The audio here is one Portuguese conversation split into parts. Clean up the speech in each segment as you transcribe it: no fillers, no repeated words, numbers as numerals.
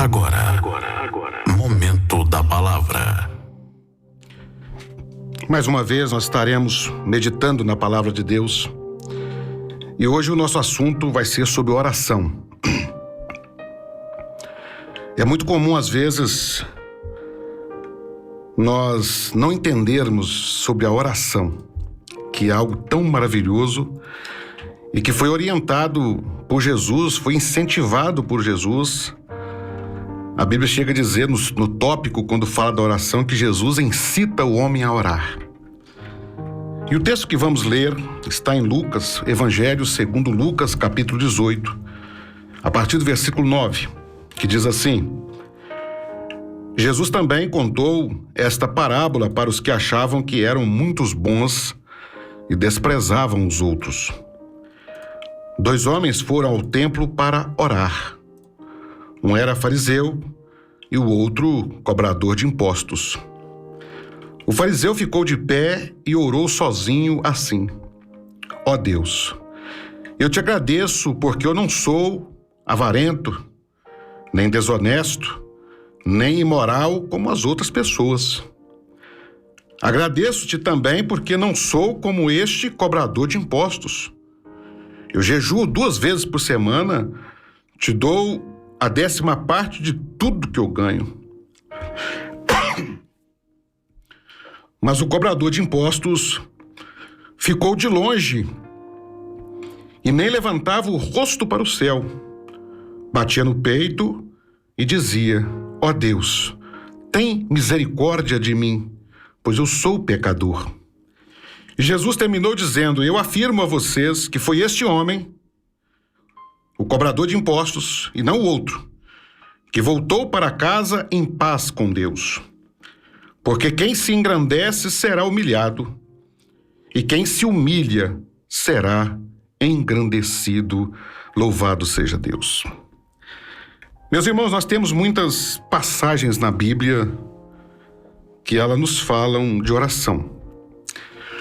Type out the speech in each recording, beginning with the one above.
Agora. Momento da palavra. Mais uma vez nós estaremos meditando na palavra de Deus. E hoje o nosso assunto vai ser sobre oração. É muito comum às vezes nós não entendermos sobre a oração, que é algo tão maravilhoso e que foi orientado por Jesus, foi incentivado por Jesus. A Bíblia chega a dizer no tópico, quando fala da oração, que Jesus incita o homem a orar. E o texto que vamos ler está em Lucas, Evangelho segundo Lucas, capítulo 18, a partir do versículo 9, que diz assim: Jesus também contou esta parábola para os que achavam que eram muitos bons e desprezavam os outros. 2 homens foram ao templo para orar. Um era fariseu e o outro cobrador de impostos. O fariseu ficou de pé e orou sozinho assim: Ó Deus, eu te agradeço porque eu não sou avarento, nem desonesto, nem imoral como as outras pessoas. Agradeço-te também porque não sou como este cobrador de impostos. Eu jejuo 2 vezes por semana, te dou a 10ª parte de tudo que eu ganho. Mas o cobrador de impostos ficou de longe e nem levantava o rosto para o céu. Batia no peito e dizia: Ó Deus, tem misericórdia de mim, pois eu sou pecador. E Jesus terminou dizendo: Eu afirmo a vocês que foi este homem, o cobrador de impostos, e não o outro, que voltou para casa em paz com Deus. Porque quem se engrandece será humilhado, e quem se humilha será engrandecido. Louvado seja Deus. Meus irmãos, nós temos muitas passagens na Bíblia que elas nos falam de oração.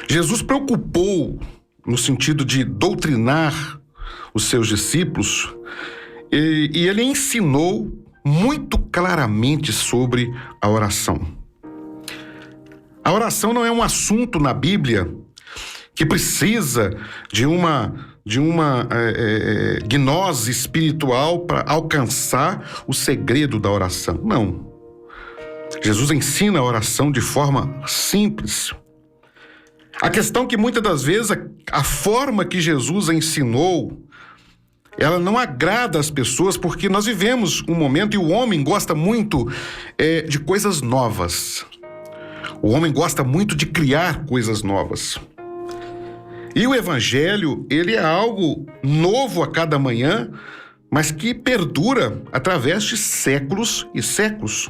Jesus preocupou no sentido de doutrinar os seus discípulos e ele ensinou muito claramente sobre a oração. A oração não é um assunto na Bíblia que precisa de uma gnose espiritual para alcançar o segredo da oração. Não. Jesus ensina a oração de forma simples. A questão é que muitas das vezes a forma que Jesus ensinou, ela não agrada as pessoas, porque nós vivemos um momento e o homem gosta muito de coisas novas. O homem gosta muito de criar coisas novas. E o Evangelho, ele é algo novo a cada manhã, mas que perdura através de séculos e séculos.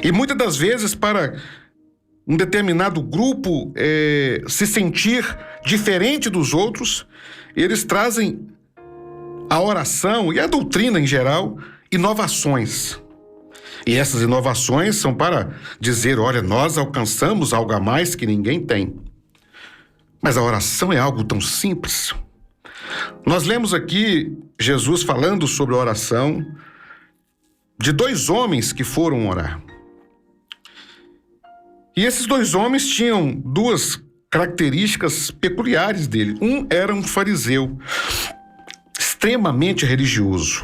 E muitas das vezes, para um determinado grupo se sentir diferente dos outros, eles trazem a oração e a doutrina em geral, inovações. E essas inovações são para dizer: olha, nós alcançamos algo a mais que ninguém tem. Mas a oração é algo tão simples. Nós lemos aqui Jesus falando sobre a oração de 2 homens que foram orar. E esses 2 homens tinham 2 características peculiares dele. Um era um fariseu, extremamente religioso.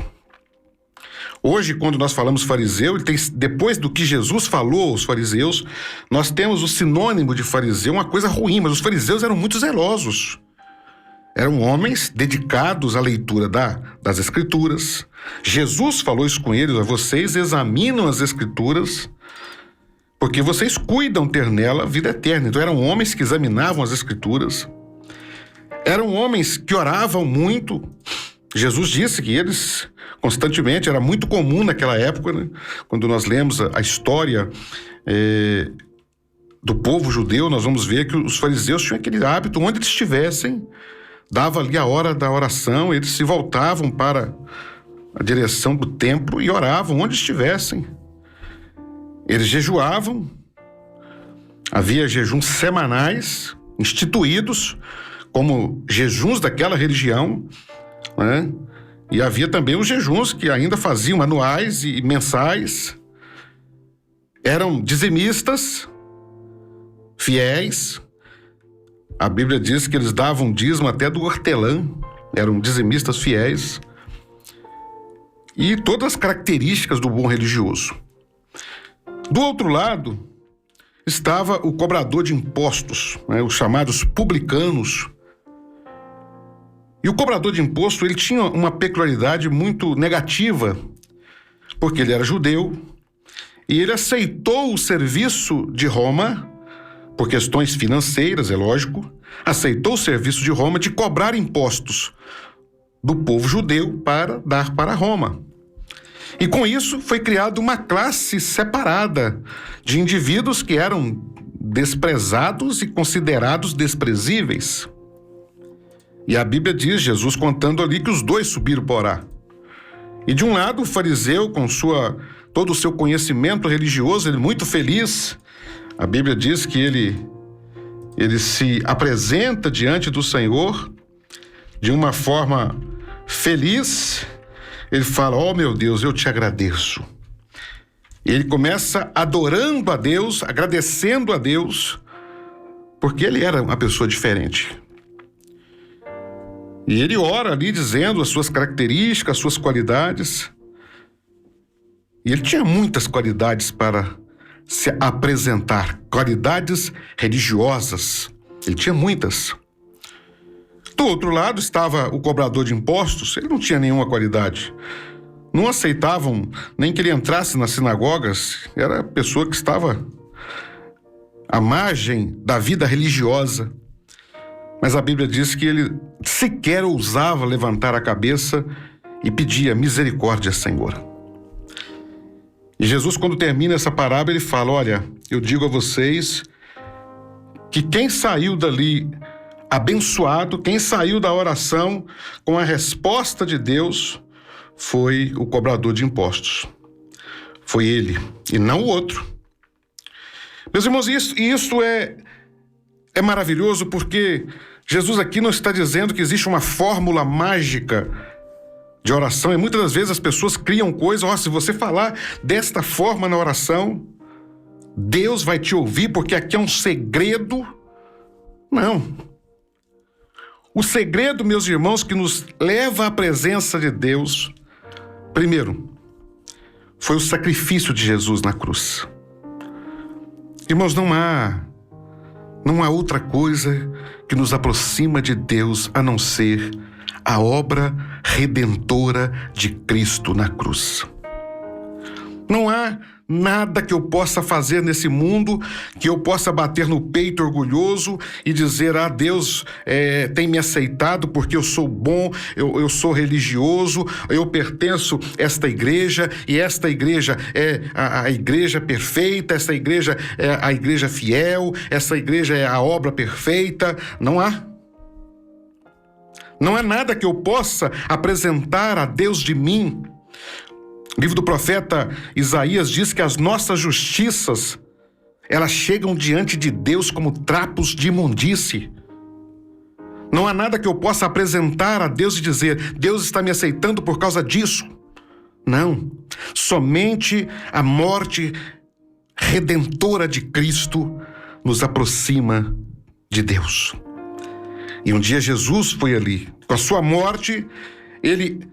Hoje, quando nós falamos fariseu, depois do que Jesus falou aos fariseus, nós temos o sinônimo de fariseu, uma coisa ruim, mas os fariseus eram muito zelosos. Eram homens dedicados à leitura das Escrituras. Jesus falou isso com eles: vocês examinam as Escrituras, porque vocês cuidam ter nela vida eterna. Então eram homens que examinavam as Escrituras. Eram homens que oravam muito. Jesus disse que eles constantemente, era muito comum naquela época, né? Quando nós lemos a história do povo judeu, nós vamos ver que os fariseus tinham aquele hábito: onde eles estivessem, dava ali a hora da oração, eles se voltavam para a direção do templo e oravam onde estivessem. Eles jejuavam, havia jejuns semanais instituídos como jejuns daquela religião, né? E havia também os jejuns que ainda faziam anuais e mensais. Eram dizimistas, fiéis. A Bíblia diz que eles davam dízimo até do hortelã. Eram dizimistas fiéis. E todas as características do bom religioso. Do outro lado, estava o cobrador de impostos, os chamados publicanos. E o cobrador de imposto, ele tinha uma peculiaridade muito negativa, porque ele era judeu e ele aceitou o serviço de Roma, por questões financeiras, é lógico, aceitou o serviço de Roma de cobrar impostos do povo judeu para dar para Roma. E com isso foi criada uma classe separada de indivíduos que eram desprezados e considerados desprezíveis. E a Bíblia diz, Jesus contando ali, que os dois subiram para orar. E de um lado o fariseu, com todo o seu conhecimento religioso, ele muito feliz. A Bíblia diz que ele se apresenta diante do Senhor de uma forma feliz. Ele fala: "Oh meu Deus, eu te agradeço." E ele começa adorando a Deus, agradecendo a Deus, porque ele era uma pessoa diferente. E ele ora ali dizendo as suas características, as suas qualidades. E ele tinha muitas qualidades para se apresentar, qualidades religiosas. Ele tinha muitas. Do outro lado estava o cobrador de impostos. Ele não tinha nenhuma qualidade. Não aceitavam nem que ele entrasse nas sinagogas. Era a pessoa que estava à margem da vida religiosa. Mas a Bíblia diz que ele sequer ousava levantar a cabeça e pedia: "Misericórdia, Senhor." E Jesus, quando termina essa parábola, ele fala: "Olha, eu digo a vocês que quem saiu dali abençoado, quem saiu da oração com a resposta de Deus, foi o cobrador de impostos. Foi ele, e não o outro." Meus irmãos, isso é maravilhoso, porque Jesus aqui não está dizendo que existe uma fórmula mágica de oração. E muitas das vezes as pessoas criam coisas: se você falar desta forma na oração, Deus vai te ouvir, porque aqui é um segredo. Não. O segredo, meus irmãos, que nos leva à presença de Deus, primeiro, foi o sacrifício de Jesus na cruz. Irmãos, não há outra coisa que nos aproxima de Deus a não ser a obra redentora de Cristo na cruz. Não há nada que eu possa fazer nesse mundo que eu possa bater no peito orgulhoso e dizer: Deus tem me aceitado porque eu sou bom, eu sou religioso, eu pertenço a esta igreja, e esta igreja é a igreja perfeita, esta igreja é a igreja fiel, essa igreja é a obra perfeita. Não há. Não há nada que eu possa apresentar a Deus de mim. O livro do profeta Isaías diz que as nossas justiças, elas chegam diante de Deus como trapos de imundície. Não há nada que eu possa apresentar a Deus e dizer: Deus está me aceitando por causa disso. Não. Somente a morte redentora de Cristo nos aproxima de Deus. E um dia Jesus foi ali. Com a sua morte, ele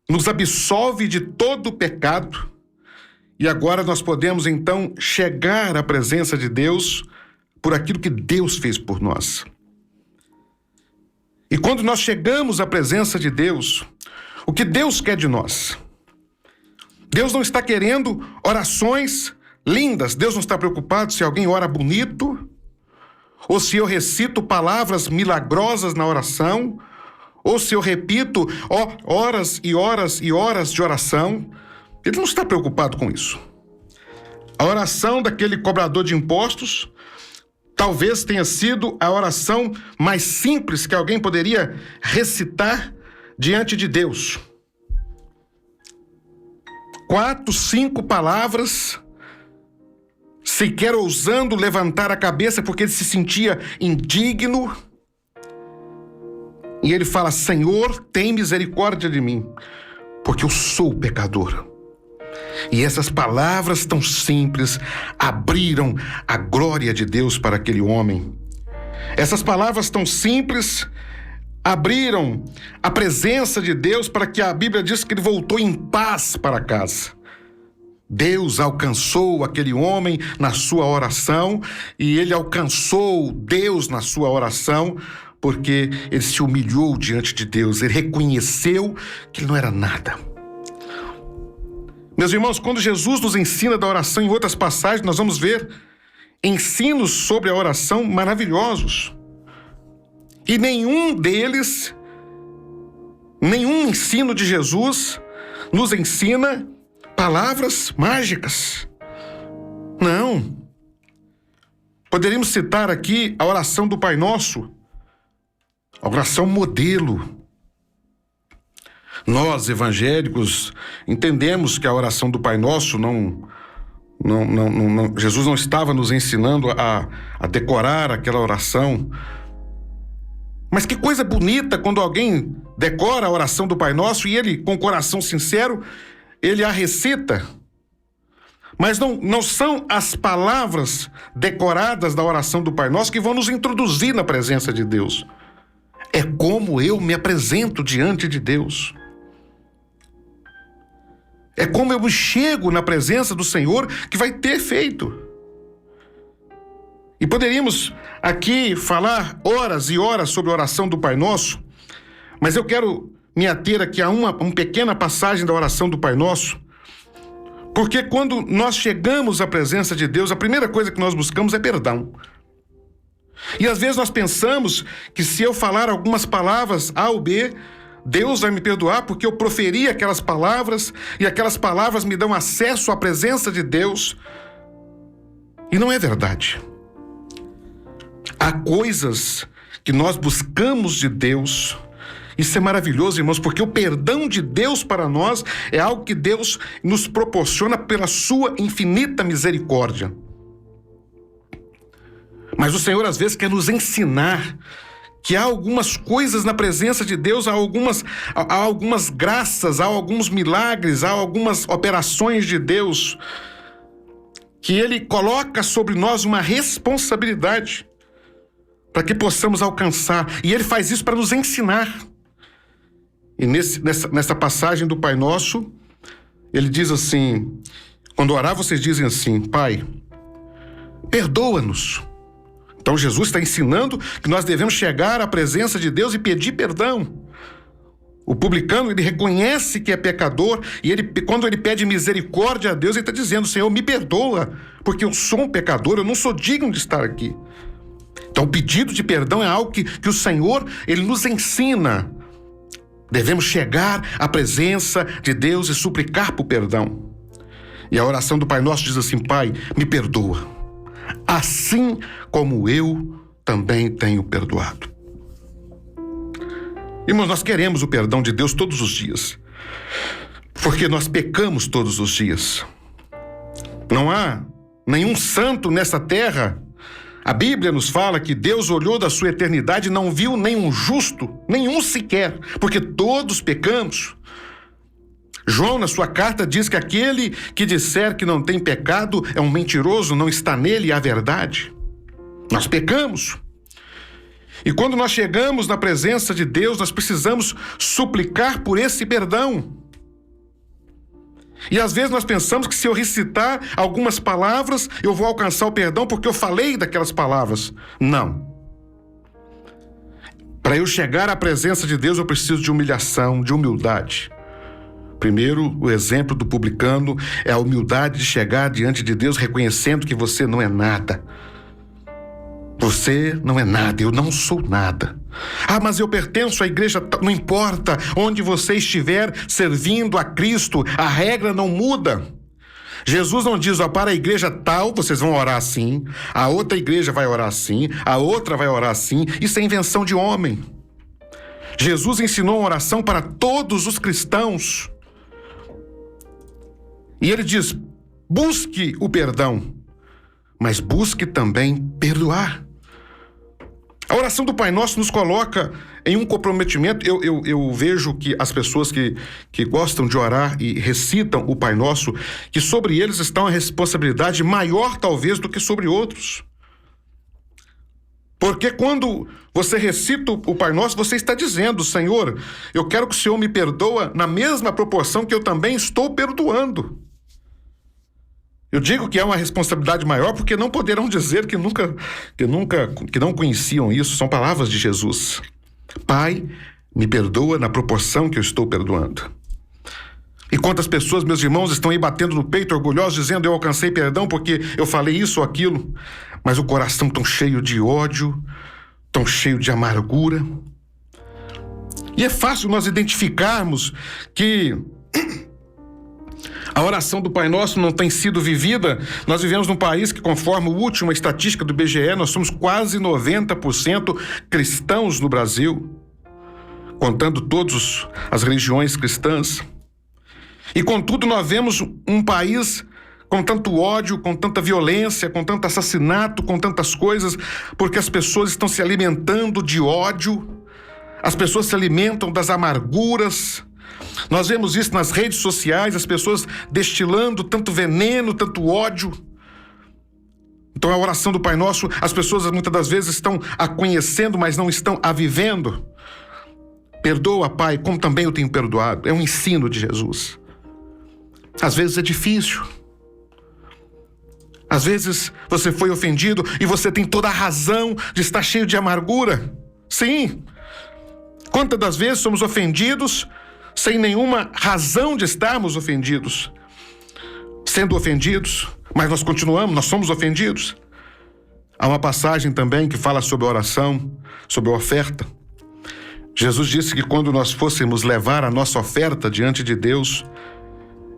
nos absolve de todo o pecado, e agora nós podemos então chegar à presença de Deus por aquilo que Deus fez por nós. E quando nós chegamos à presença de Deus, o que Deus quer de nós? Deus não está querendo orações lindas. Deus não está preocupado se alguém ora bonito, ou se eu recito palavras milagrosas na oração, ou se eu repito horas e horas e horas de oração. Ele não está preocupado com isso. A oração daquele cobrador de impostos talvez tenha sido a oração mais simples que alguém poderia recitar diante de Deus. 4, 5 palavras, sequer ousando levantar a cabeça porque ele se sentia indigno. E ele fala: Senhor, tem misericórdia de mim, porque eu sou pecador. E essas palavras tão simples abriram a glória de Deus para aquele homem. Essas palavras tão simples abriram a presença de Deus para que a Bíblia diz que ele voltou em paz para casa. Deus alcançou aquele homem na sua oração e ele alcançou Deus na sua oração porque ele se humilhou diante de Deus, ele reconheceu que ele não era nada. Meus irmãos, quando Jesus nos ensina da oração, em outras passagens nós vamos ver ensinos sobre a oração maravilhosos. E nenhum ensino de Jesus nos ensina palavras mágicas. Não. Poderíamos citar aqui a oração do Pai Nosso, a oração modelo. Nós, evangélicos, entendemos que a oração do Pai Nosso Jesus não estava nos ensinando a decorar aquela oração. Mas que coisa bonita quando alguém decora a oração do Pai Nosso e ele, com o coração sincero, ele a recita. Mas não são as palavras decoradas da oração do Pai Nosso que vão nos introduzir na presença de Deus. É como eu me apresento diante de Deus. É como eu chego na presença do Senhor que vai ter efeito. E poderíamos aqui falar horas e horas sobre a oração do Pai Nosso, mas eu quero me ater aqui a uma pequena passagem da oração do Pai Nosso, porque quando nós chegamos à presença de Deus, a primeira coisa que nós buscamos é perdão. E às vezes nós pensamos que se eu falar algumas palavras A ou B, Deus vai me perdoar porque eu proferi aquelas palavras e aquelas palavras me dão acesso à presença de Deus. E não é verdade. Há coisas que nós buscamos de Deus. Isso é maravilhoso, irmãos, porque o perdão de Deus para nós é algo que Deus nos proporciona pela sua infinita misericórdia. Mas o Senhor às vezes quer nos ensinar que há algumas coisas na presença de Deus, há algumas graças, há alguns milagres, há algumas operações de Deus que Ele coloca sobre nós uma responsabilidade para que possamos alcançar. E Ele faz isso para nos ensinar. E nessa passagem do Pai Nosso, Ele diz assim, quando orar vocês dizem assim: Pai, perdoa-nos. Então Jesus está ensinando que nós devemos chegar à presença de Deus e pedir perdão. O publicano, ele reconhece que é pecador e quando ele pede misericórdia a Deus, ele está dizendo: Senhor, me perdoa, porque eu sou um pecador, eu não sou digno de estar aqui. Então o pedido de perdão é algo que o Senhor, Ele nos ensina. Devemos chegar à presença de Deus e suplicar por perdão. E a oração do Pai Nosso diz assim: Pai, me perdoa, assim como eu também tenho perdoado. Irmãos, nós queremos o perdão de Deus todos os dias, porque nós pecamos todos os dias. Não há nenhum santo nessa terra. A Bíblia nos fala que Deus olhou da sua eternidade e não viu nenhum justo, nenhum sequer, porque todos pecamos. João, na sua carta, diz que aquele que disser que não tem pecado é um mentiroso, não está nele a verdade. Nós pecamos. E quando nós chegamos na presença de Deus, nós precisamos suplicar por esse perdão. E às vezes nós pensamos que se eu recitar algumas palavras, eu vou alcançar o perdão porque eu falei daquelas palavras. Não. Para eu chegar à presença de Deus, eu preciso de humilhação, de humildade. Primeiro, o exemplo do publicano é a humildade de chegar diante de Deus reconhecendo que você não é nada. Você não é nada, eu não sou nada. Ah, mas eu pertenço à igreja, não importa onde você estiver servindo a Cristo, a regra não muda. Jesus não diz, para a igreja tal vocês vão orar assim, a outra igreja vai orar assim, a outra vai orar assim. Isso é invenção de homem. Jesus ensinou uma oração para todos os cristãos. E ele diz, busque o perdão, mas busque também perdoar. A oração do Pai Nosso nos coloca em um comprometimento. Eu vejo que as pessoas que gostam de orar e recitam o Pai Nosso, que sobre eles está uma responsabilidade maior talvez do que sobre outros. Porque quando você recita o Pai Nosso, você está dizendo: Senhor, eu quero que o Senhor me perdoa na mesma proporção que eu também estou perdoando. Eu digo que é uma responsabilidade maior porque não poderão dizer que não conheciam isso. São palavras de Jesus. Pai, me perdoa na proporção que eu estou perdoando. E quantas pessoas, meus irmãos, estão aí batendo no peito, orgulhosos, dizendo: eu alcancei perdão porque eu falei isso ou aquilo, mas o coração tão cheio de ódio, tão cheio de amargura. E é fácil nós identificarmos que a oração do Pai Nosso não tem sido vivida. Nós vivemos num país que, conforme a última estatística do IBGE, nós somos quase 90% cristãos no Brasil, contando todas as religiões cristãs. E, contudo, nós vemos um país com tanto ódio, com tanta violência, com tanto assassinato, com tantas coisas, porque as pessoas estão se alimentando de ódio, as pessoas se alimentam das amarguras. Nós vemos isso nas redes sociais, as pessoas destilando tanto veneno, tanto ódio. Então a oração do Pai Nosso, as pessoas muitas das vezes estão a conhecendo, mas não estão a vivendo. Perdoa, Pai, como também eu tenho perdoado. É um ensino de Jesus. Às vezes é difícil. Às vezes você foi ofendido e você tem toda a razão de estar cheio de amargura. Sim. Quantas das vezes somos ofendidos sem nenhuma razão de estarmos ofendidos, sendo ofendidos, mas nós continuamos, nós somos ofendidos. Há uma passagem também que fala sobre a oração, sobre a oferta. Jesus disse que quando nós fôssemos levar a nossa oferta diante de Deus,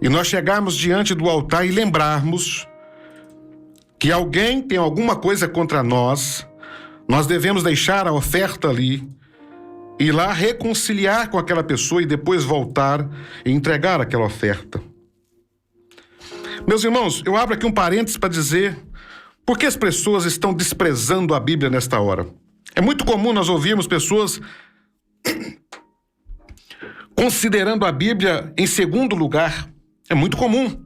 e nós chegarmos diante do altar e lembrarmos que alguém tem alguma coisa contra nós, nós devemos deixar a oferta ali, ir lá reconciliar com aquela pessoa e depois voltar e entregar aquela oferta. Meus irmãos, eu abro aqui um parênteses para dizer por que as pessoas estão desprezando a Bíblia nesta hora. É muito comum nós ouvirmos pessoas considerando a Bíblia em segundo lugar. É muito comum.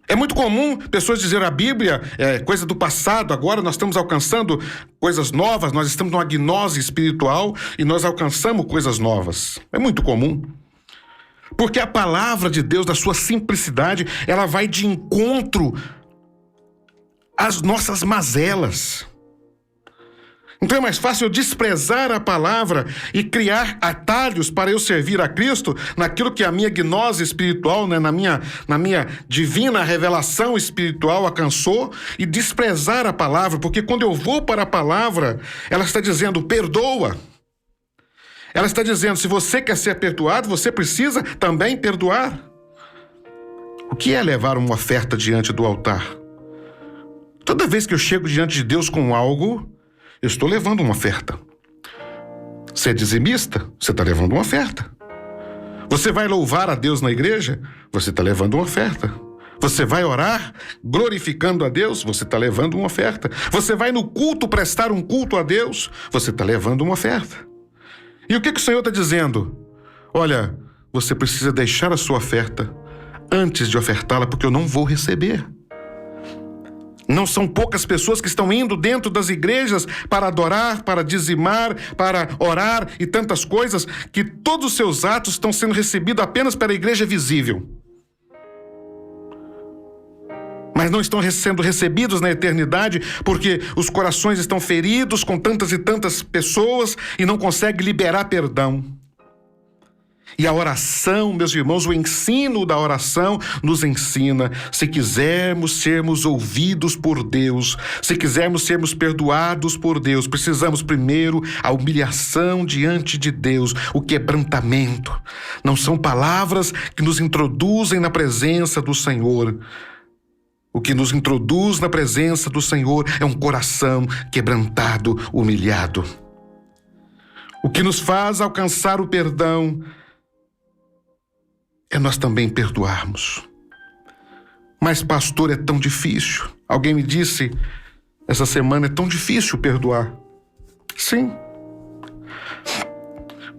É muito comum pessoas dizerem: a Bíblia é coisa do passado, agora nós estamos alcançando coisas novas, nós estamos numa gnose espiritual e nós alcançamos coisas novas. É muito comum. Porque a palavra de Deus, na sua simplicidade, ela vai de encontro às nossas mazelas. Então é mais fácil eu desprezar a palavra e criar atalhos para eu servir a Cristo naquilo que a minha gnose espiritual, né, na minha divina revelação espiritual alcançou, e desprezar a palavra, porque quando eu vou para a palavra, ela está dizendo: perdoa. Ela está dizendo: se você quer ser perdoado, você precisa também perdoar. O que é levar uma oferta diante do altar? Toda vez que eu chego diante de Deus com algo, eu estou levando uma oferta. Você é dizimista? Você está levando uma oferta. Você vai louvar a Deus na igreja? Você está levando uma oferta. Você vai orar glorificando a Deus? Você está levando uma oferta. Você vai no culto prestar um culto a Deus? Você está levando uma oferta. E o que o Senhor está dizendo? Olha, você precisa deixar a sua oferta antes de ofertá-la, porque eu não vou receber. Não são poucas pessoas que estão indo dentro das igrejas para adorar, para dizimar, para orar e tantas coisas, que todos os seus atos estão sendo recebidos apenas pela igreja visível. Mas não estão sendo recebidos na eternidade porque os corações estão feridos com tantas e tantas pessoas e não conseguem liberar perdão. E a oração, meus irmãos, o ensino da oração nos ensina: se quisermos sermos ouvidos por Deus, se quisermos sermos perdoados por Deus, precisamos primeiro a humilhação diante de Deus, o quebrantamento. Não são palavras que nos introduzem na presença do Senhor. O que nos introduz na presença do Senhor é um coração quebrantado, humilhado. O que nos faz alcançar o perdão é nós também perdoarmos. Mas, pastor, é tão difícil. Alguém me disse essa semana: é tão difícil perdoar. Sim.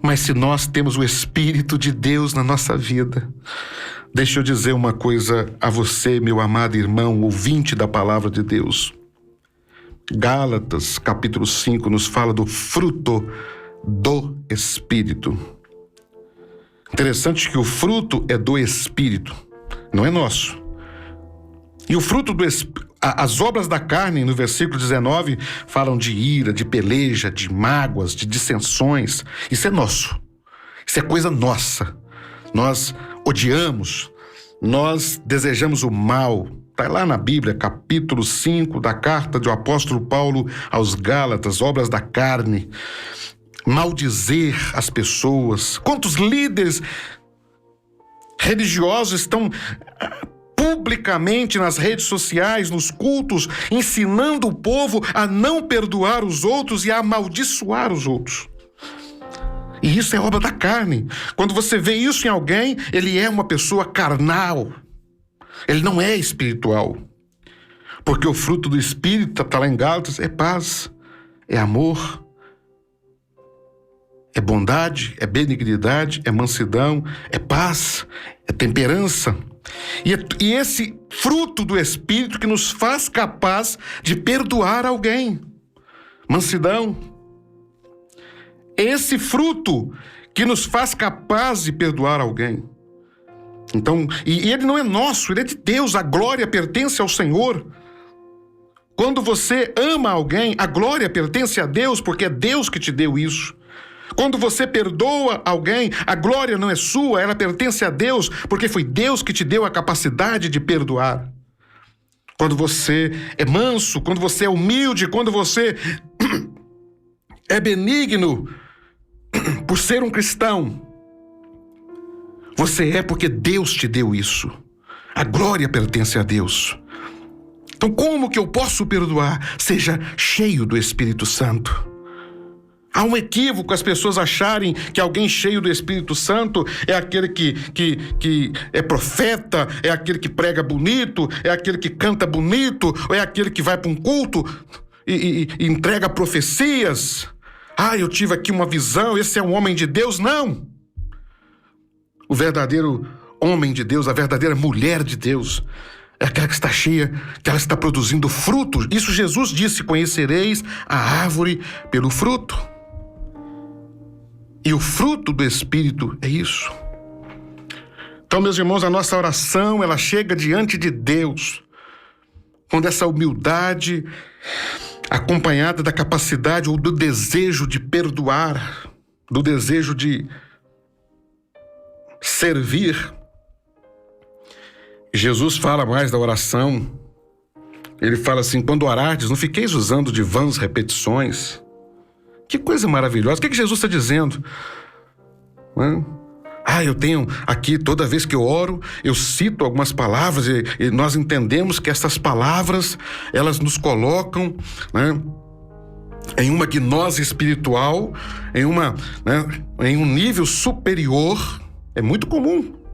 Mas se nós temos o Espírito de Deus na nossa vida, deixa eu dizer uma coisa a você, meu amado irmão, ouvinte da palavra de Deus. Gálatas, capítulo 5, nos fala do fruto do Espírito. Interessante que o fruto é do Espírito, não é nosso. E o fruto do Espírito, as obras da carne, no versículo 19, falam de ira, de peleja, de mágoas, de dissensões. Isso é nosso. Isso é coisa nossa. Nós odiamos, nós desejamos o mal. Está lá na Bíblia, capítulo 5 da carta do apóstolo Paulo aos Gálatas, obras da carne. Maldizer as pessoas. Quantos líderes religiosos estão publicamente nas redes sociais, nos cultos, ensinando o povo a não perdoar os outros e a amaldiçoar os outros? E isso é obra da carne. Quando você vê isso em alguém, ele é uma pessoa carnal. Ele não é espiritual. Porque o fruto do Espírito, está lá em Gálatas, é paz, é amor, é bondade, é benignidade, é mansidão, é paz, é temperança. E esse fruto do Espírito que nos faz capaz de perdoar alguém. Mansidão. Esse fruto que nos faz capaz de perdoar alguém. Então, e ele não é nosso, ele é de Deus, a glória pertence ao Senhor. Quando você ama alguém, a glória pertence a Deus, porque é Deus que te deu isso. Quando você perdoa alguém, a glória não é sua, ela pertence a Deus, porque foi Deus que te deu a capacidade de perdoar. Quando você é manso, quando você é humilde, quando você é benigno, por ser um cristão, você é porque Deus te deu isso. A glória pertence a Deus. Então, como que eu posso perdoar? Seja cheio do Espírito Santo. Há um equívoco as pessoas acharem que alguém cheio do Espírito Santo é aquele que é profeta, é aquele que prega bonito, é aquele que canta bonito, ou é aquele que vai para um culto e entrega profecias. Eu tive aqui uma visão, esse é um homem de Deus. Não! O verdadeiro homem de Deus, a verdadeira mulher de Deus, é aquela que está cheia, que ela está produzindo frutos. Isso Jesus disse: conhecereis a árvore pelo fruto. E o fruto do Espírito é isso. Então, meus irmãos, a nossa oração, ela chega diante de Deus, quando essa humildade, acompanhada da capacidade ou do desejo de perdoar, do desejo de servir. Jesus fala mais da oração. Ele fala assim: quando orardes, não fiqueis usando de vãs repetições. Que coisa maravilhosa. O que Jesus está dizendo? Eu tenho aqui, toda vez que eu oro, eu cito algumas palavras e nós entendemos que essas palavras, elas nos colocam, em uma gnose espiritual, em um nível superior. É muito comum.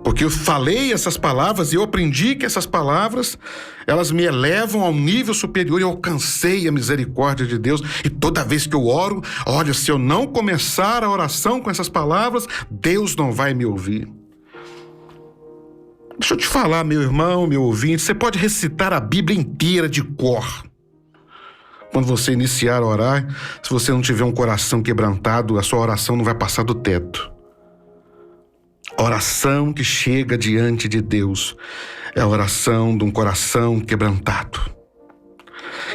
Porque eu falei essas palavras e eu aprendi que essas palavras, elas me elevam ao nível superior e eu alcancei a misericórdia de Deus. E toda vez que eu oro, olha, se eu não começar a oração com essas palavras, Deus não vai me ouvir. Deixa eu te falar, meu irmão, meu ouvinte, você pode recitar a Bíblia inteira de cor. Quando você iniciar a orar, se você não tiver um coração quebrantado, a sua oração não vai passar do teto. Oração que chega diante de Deus é a oração de um coração quebrantado.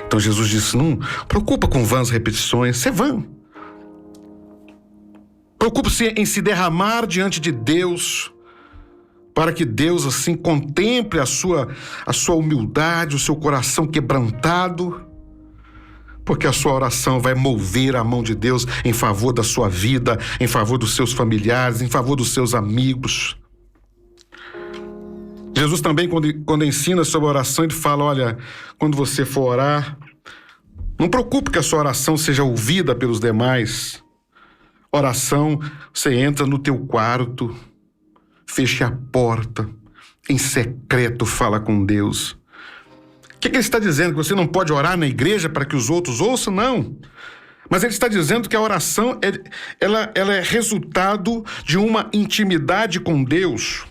Então Jesus disse: não preocupa com vãs repetições, isso é vã. Preocupe-se em se derramar diante de Deus, para que Deus assim contemple a sua humildade, o seu coração quebrantado, porque a sua oração vai mover a mão de Deus em favor da sua vida, em favor dos seus familiares, em favor dos seus amigos. Jesus também, quando ensina sobre a oração, ele fala: olha, quando você for orar, não preocupe que a sua oração seja ouvida pelos demais. Oração, você entra no teu quarto, feche a porta, em secreto fala com Deus. O que ele está dizendo? Que você não pode orar na igreja para que os outros ouçam? Não. Mas ele está dizendo que a oração ela é resultado de uma intimidade com Deus.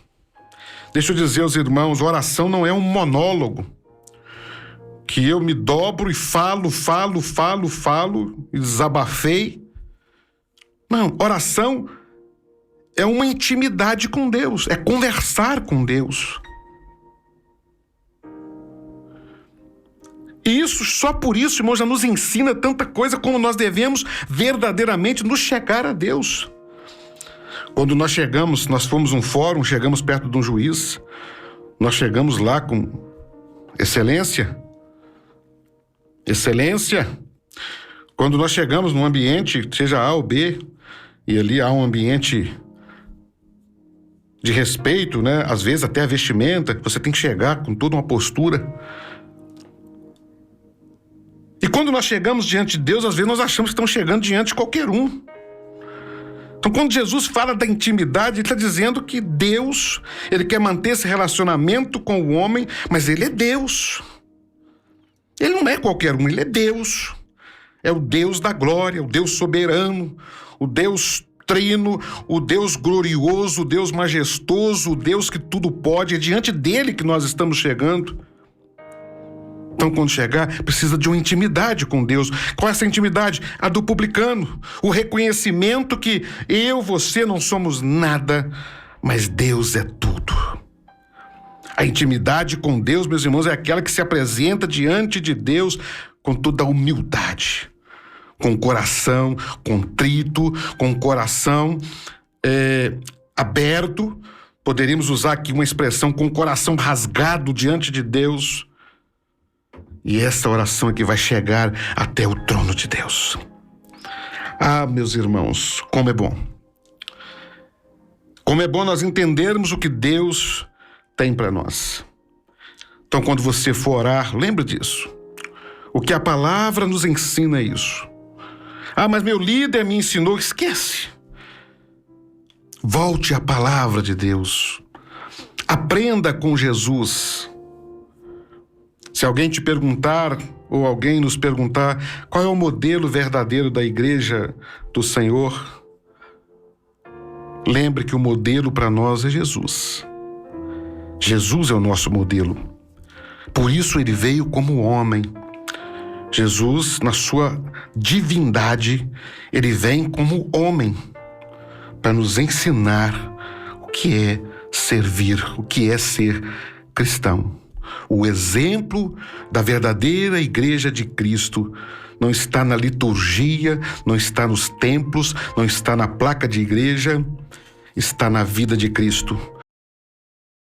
Deixa eu dizer aos irmãos, oração não é um monólogo, que eu me dobro e falo, e desabafei. Não, oração é uma intimidade com Deus, é conversar com Deus. E isso, só por isso, irmão, já nos ensina tanta coisa como nós devemos verdadeiramente nos chegar a Deus. Quando nós chegamos, nós fomos um fórum, chegamos perto de um juiz, nós chegamos lá com excelência. Quando nós chegamos num ambiente, seja A ou B, e ali há um ambiente de respeito, né? Às vezes até a vestimenta, você tem que chegar com toda uma postura. E quando nós chegamos diante de Deus, às vezes nós achamos que estamos chegando diante de qualquer um. Então, quando Jesus fala da intimidade, ele está dizendo que Deus, ele quer manter esse relacionamento com o homem, mas ele é Deus. Ele não é qualquer um, ele é Deus. É o Deus da glória, o Deus soberano, o Deus trino, o Deus glorioso, o Deus majestoso, o Deus que tudo pode. É diante dele que nós estamos chegando. Então, quando chegar, precisa de uma intimidade com Deus. Qual é essa intimidade? A do publicano. O reconhecimento que eu, você não somos nada, mas Deus é tudo. A intimidade com Deus, meus irmãos, é aquela que se apresenta diante de Deus com toda a humildade, com o coração contrito, com o coração aberto. Poderíamos usar aqui uma expressão, com o coração rasgado diante de Deus. E essa oração é que vai chegar até o trono de Deus. Ah, meus irmãos, como é bom. Como é bom nós entendermos o que Deus tem para nós. Então, quando você for orar, lembre disso. O que a palavra nos ensina é isso. Ah, mas meu líder me ensinou. Esquece. Volte à palavra de Deus. Aprenda com Jesus. Se alguém te perguntar, ou alguém nos perguntar, qual é o modelo verdadeiro da igreja do Senhor, lembre que o modelo para nós é Jesus. Jesus é o nosso modelo. Por isso ele veio como homem. Jesus, na sua divindade, ele vem como homem para nos ensinar o que é servir, o que é ser cristão. O exemplo da verdadeira igreja de Cristo não está na liturgia, não está nos templos, não está na placa de igreja, está na vida de Cristo.